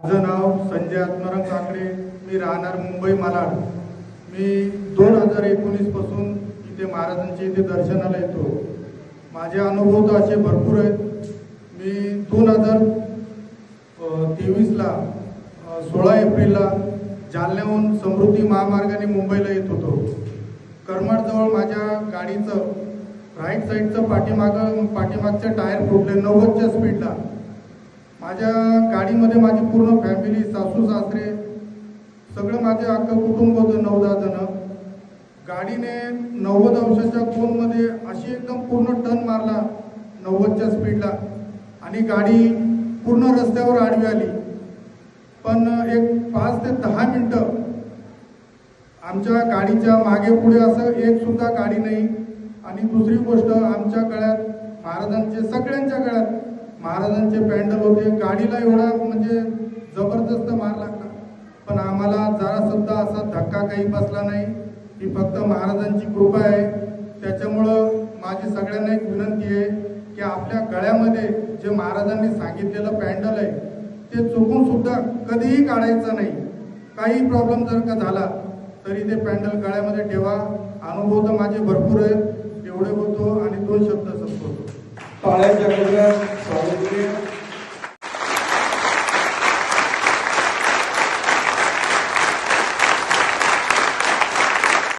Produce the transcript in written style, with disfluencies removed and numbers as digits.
माझं नाव संजय आत्माराम काकडे, मी राहणार मुंबई मालाड। मी 2019 पासून इथे महाराजांच्या इथे दर्शनाला येतो। माझे अनुभव तर असे भरपूर आहेत। मी 2023 ला 16 एप्रिलला जालन्याहून समृद्धी महामार्गाने मुंबईला येत होतो। करमाडजवळ माझ्या गाडीचं राईट साईडचं पाठीमागचे टायर फुटले 90च्या स्पीडला। माझ्या गाडीमध्ये माझी पूर्ण फॅमिली, सासू सासरे, सगळं माझे अख्खं कुटुंब होतं, 9-10 जण। गाडीने 90 अंशाच्या कोनमध्ये अशी एकदम पूर्ण टर्न मारला 90च्या स्पीडला आणि गाडी पूर्ण रस्त्यावर आडवी आली। पण एक 5 ते 10 मिनिटं आमच्या गाडीच्या मागे पुढे असं एक सुद्धा गाडी नाही। आणि दुसरी गोष्ट, आमच्या गळ्यात महाराजांचे, सगळ्यांच्या गळ्यात महाराजांचे पॅन्डल होते। गाडीला एवढा म्हणजे जबरदस्त मार लागला, पण आम्हाला जरा सुद्धा असा धक्का काही बसला नाही। ही फक्त महाराजांची कृपा आहे। त्याच्यामुळं माझी सगळ्यांना एक विनंती आहे की आपल्या गळ्यामध्ये जे महाराजांनी सांगितलेलं पॅन्डल आहे ते चुकून सुद्धा कधीही काढायचं नाही। काही प्रॉब्लेम जर का झाला तरी ते पॅन्डल गळ्यामध्ये ठेवा। अनुभव तर माझे भरपूर आहेत। एवढे बोलतो आणि 2 शब्द संपवतो। टाळ्यांच्या गजरात स्वागत